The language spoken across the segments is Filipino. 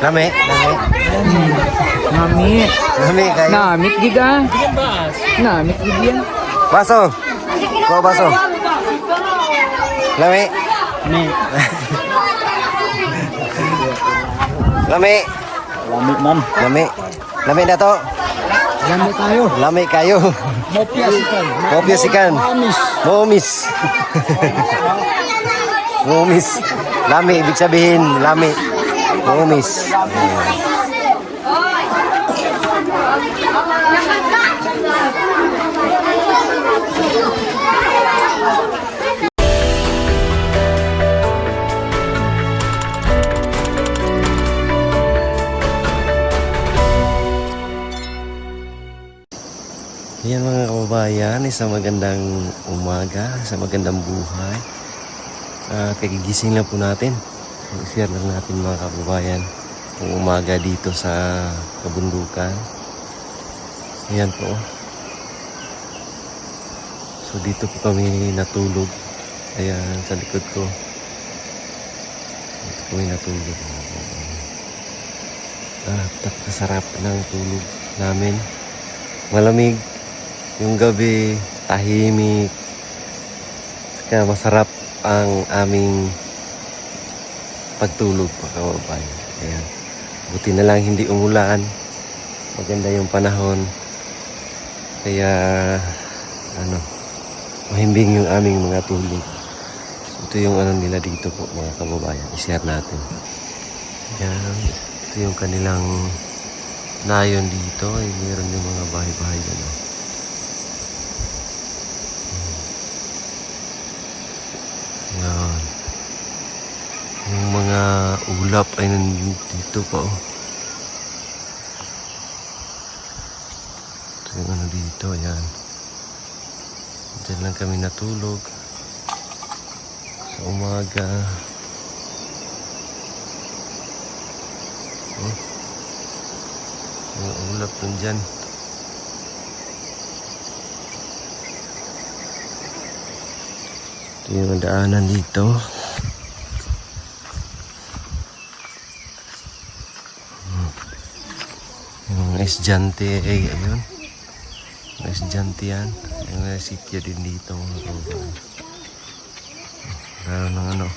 Lami. Namit. Lami kayo. Namit giga. Namit giga. Baso. Kuha baso. Lami. Lami. Lamig man. Lami. Lami na to. Lami tayo. Lami kayo. Mopyasikan. Kopyasikan. Mamis. Momis. Momis. Lami, ibig sabihin, lami. Momis. Yan mga kababayan, isang magandang umaga, isang magandang buhay. Kagigising lang po natin. I-share lang natin mga kababayan ang umaga dito sa kabundukan. Ayan po. So dito po kami natulog. Ayan sa likod ko. Dito kami natulog. Sarap ng tulog namin. Malamig. Yung gabi, tahimik. Kaya masarap ang aming pagtulog mga kababayan. Ayan. Buti na lang hindi umulan. Maganda yung panahon. Kaya mahimbing yung aming mga tulog. Ito yung nila dito po mga kababayan. I-share natin. Ayan. Ito yung kanilang nayon dito. Mayroon yung mga bahay-bahay dyan. Yan. Yung mga ulap ay nandito pa oh. Ito yung dito, ayan. Diyan lang kami natulog sa umaga. Yung ulap dun dyan. Ito yung daanan dito. Yung estudyante ay ayun. Yung estudyante yan. Yung sityo din dito. Meron ng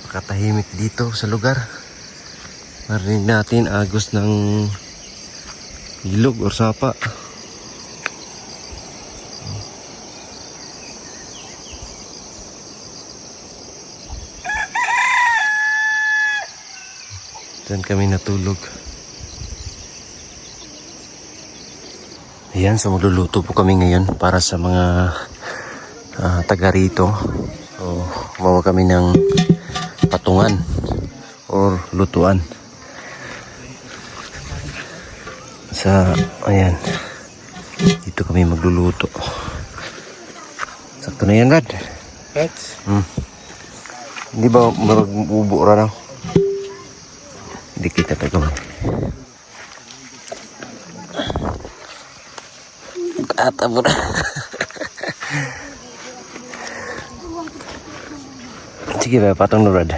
Pakatahimik dito sa lugar. Marinig natin agos ng ilog or sapa. Diyan kami natulog. Ayan, so magluluto po kami ngayon para sa mga taga rito. So, gumawa kami ng patungan or lutuan. Ayan. Dito kami magluluto. Sakto na yan, Rad. Right? Hindi ba mabubo na? Hindi kita tagawin. Kata mo na. Sige ba, patong na, Rad.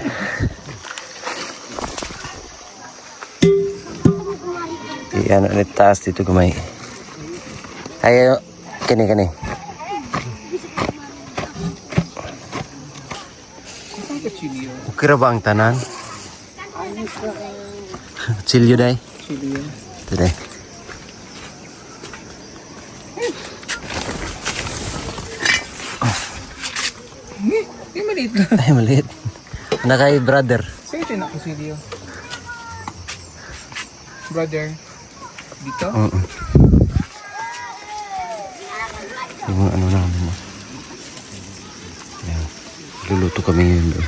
Yan, ulit taas dito kumay. Ayo, kani. Okay ra ba ang tanan? Chilyo day? Chilyo. Ito day. Ay, maliit lang. Ay, maliit. Nakay brother. Sige, ito na ko chilyo. Brother. Dito? Yung namin mo. Ayan. Luluto kami ngayon doon.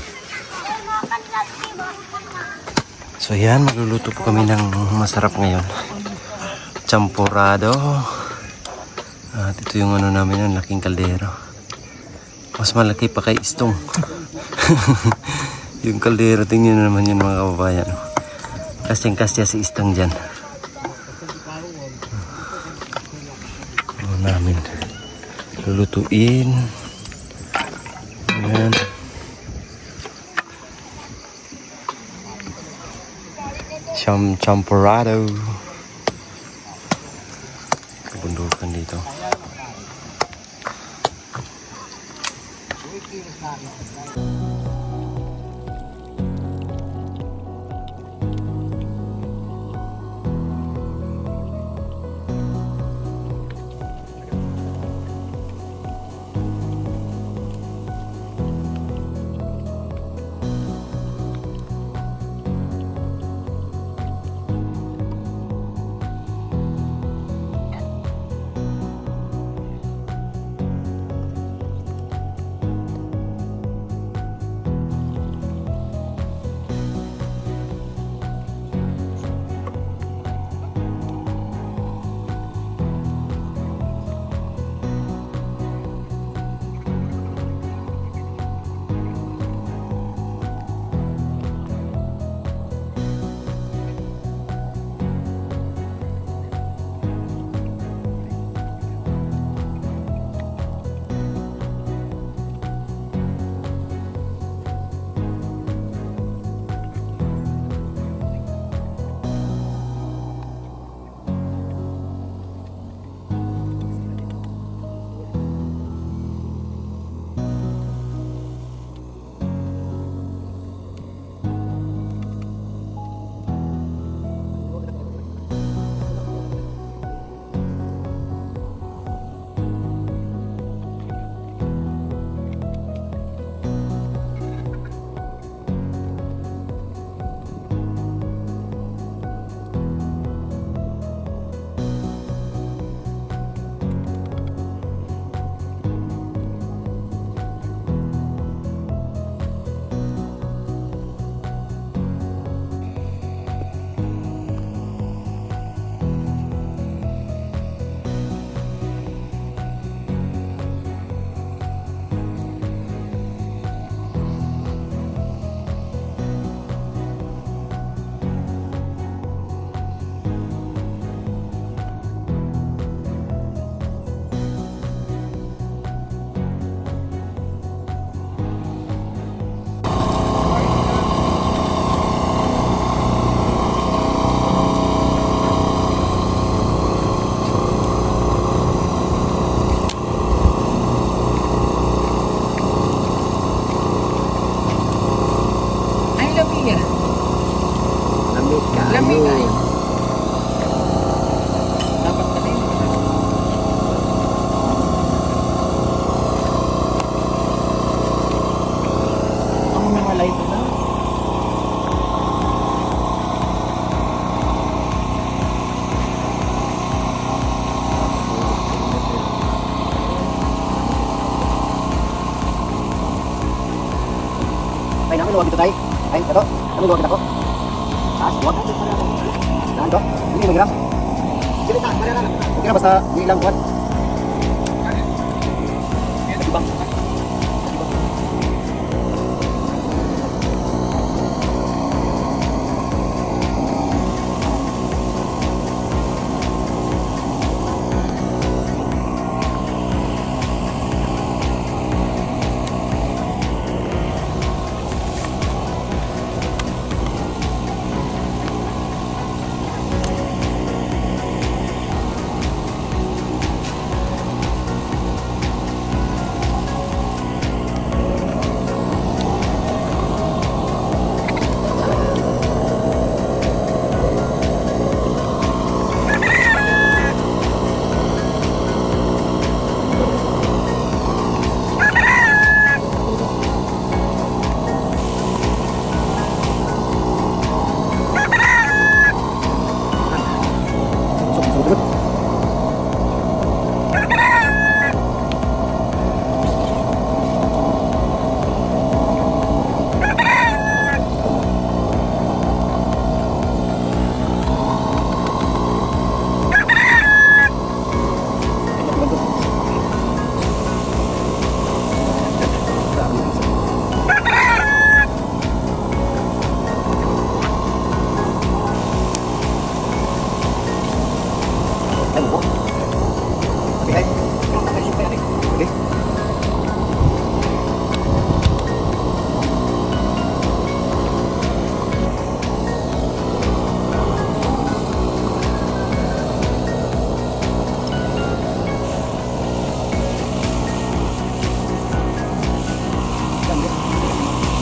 So yan, magluluto po kami ng masarap ngayon. Champurado. At ito yung namin, yung laking kaldero. Mas malaki pa kay Istong. Yung kaldero, tingnan nyo naman yun mga kababayan. Kastyang-kastya si Istang dyan. Namin. lulutuin. Ayan. Champorado. Kabundukan dito. Ay, lamig yan. Lamig ka. Lamig ay. Dapat pala yun. Ang mga light na. Ay, namin luwag dito tayo. Ay, ito. Kami luwag ako. Taas, luwag. Saan to? Hindi, mag-gram. Sige na, marana. Okay na, basta hindi lang buwan. Bang.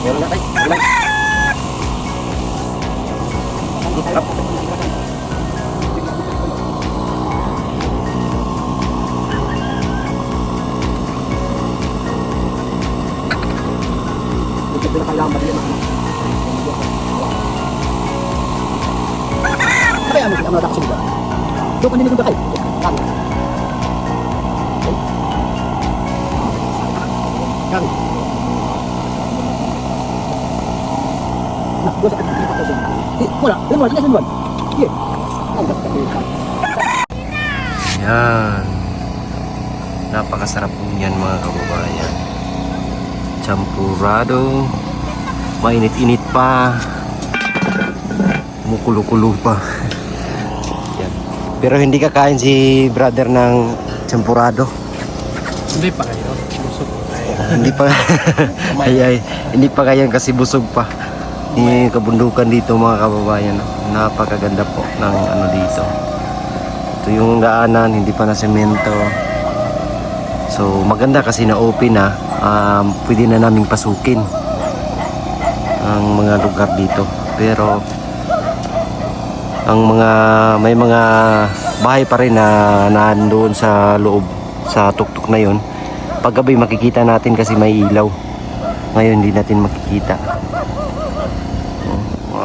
Meron na tayo. Ulan. Harap. Ito pinakalambat nila mga kaya mo sila mga taksin ba? Doon kanina kung bakay. Kami. Kami. Nah, gua sakit di pakai sini. Wala, lemon, tinggal lemon. Ye. Anggap tapi. Yan. Napakasarap po yan mga kababayan. Champurado. Mainit-init pa. Kumukulo-kulo pa. Yan. Pero hindi kakain si brother ng champurado. Hindi pa kayo. Busog po tayo. Hindi pa. ay, hindi pa kayan kasi busog pa. Yung kabundukan dito mga kababayan. Napakaganda po ng ano dito. Ito yung daanan, hindi pa na semento. So maganda kasi na open na. Pwede na naming pasukin ang mga lugar dito. Pero ang may mga bahay pa rin na nandoon sa loob sa tuktok na yon. Paggabi makikita natin kasi may ilaw. Ngayon hindi natin makikita.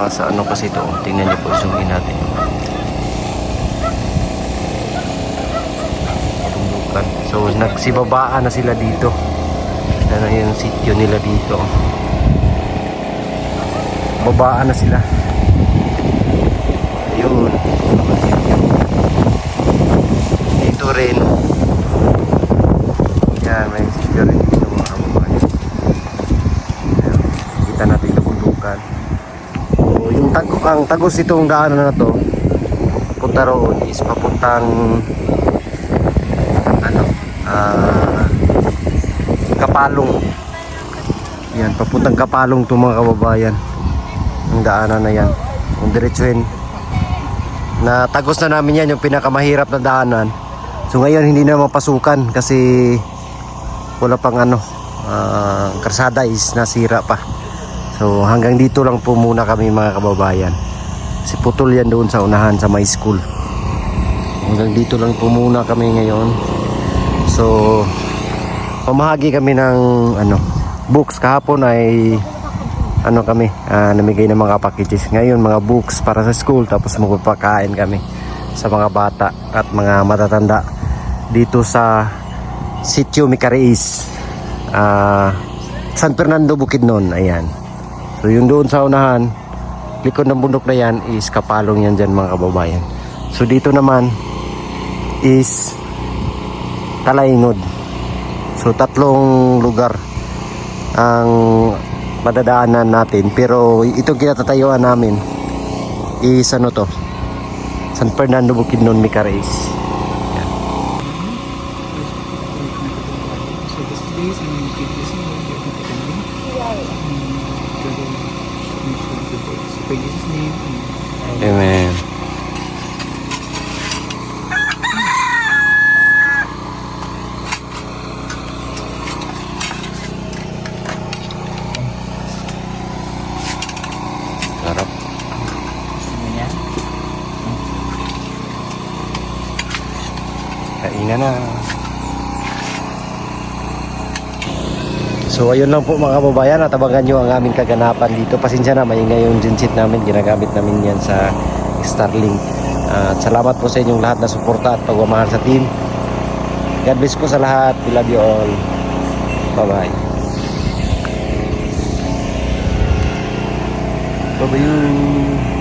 Sa ano kasi ito, tingnan niyo po, zoom in natin. Tundukan. So nagsibabaan na sila dito. Ano yung sityo nila dito. Babaan na sila. Yun. Dito rin. Yan, may sityo rin dito mga kababayan. Kita natin yung tundukan. Yung ang tagos itong daanan na to punta roon is papuntang ano Kapalong. Yan, papuntang Kapalong to mga kababayan. Ang daanan na yan. Kung diretsuhin na tagos na namin yan, yung pinakamahirap na daanan. So ngayon hindi na mapasukan kasi wala pang ano, karsada is nasira pa. So hanggang dito lang po muna kami mga kababayan. Si putol yan doon sa unahan sa my school. Hanggang dito lang po muna kami ngayon. So pamahagi kami ng ano, books. Kahapon ay ano kami, namigay ng mga packages. Ngayon mga books para sa school. Tapos magpapakain kami sa mga bata at mga matatanda dito sa Sitio Micareis, San Fernando, Bukidnon. Ayan. So yung doon sa unahan, likod ng bundok na yan is Kapalong yan dyan mga kababayan. So dito naman is Talaingod. So tatlong lugar ang madadaanan natin. Pero itong kinatatayuan namin is ano to, San Fernando, Bukidnon, Micareis. Yan. So this days and you keep listening and you're attending. So in Jesus' name. Amen. Sarap. Gusto niya? Kainan na. So ayun lang po mga kababayan, at abangan nyo ang aming kaganapan dito. Pasensya na, maingay yung genset namin, ginagamit namin yan sa Starlink. At salamat po sa inyong lahat na suporta at pagmamahal sa team. God bless po sa lahat. We love you all. Bye bye. Bye bye.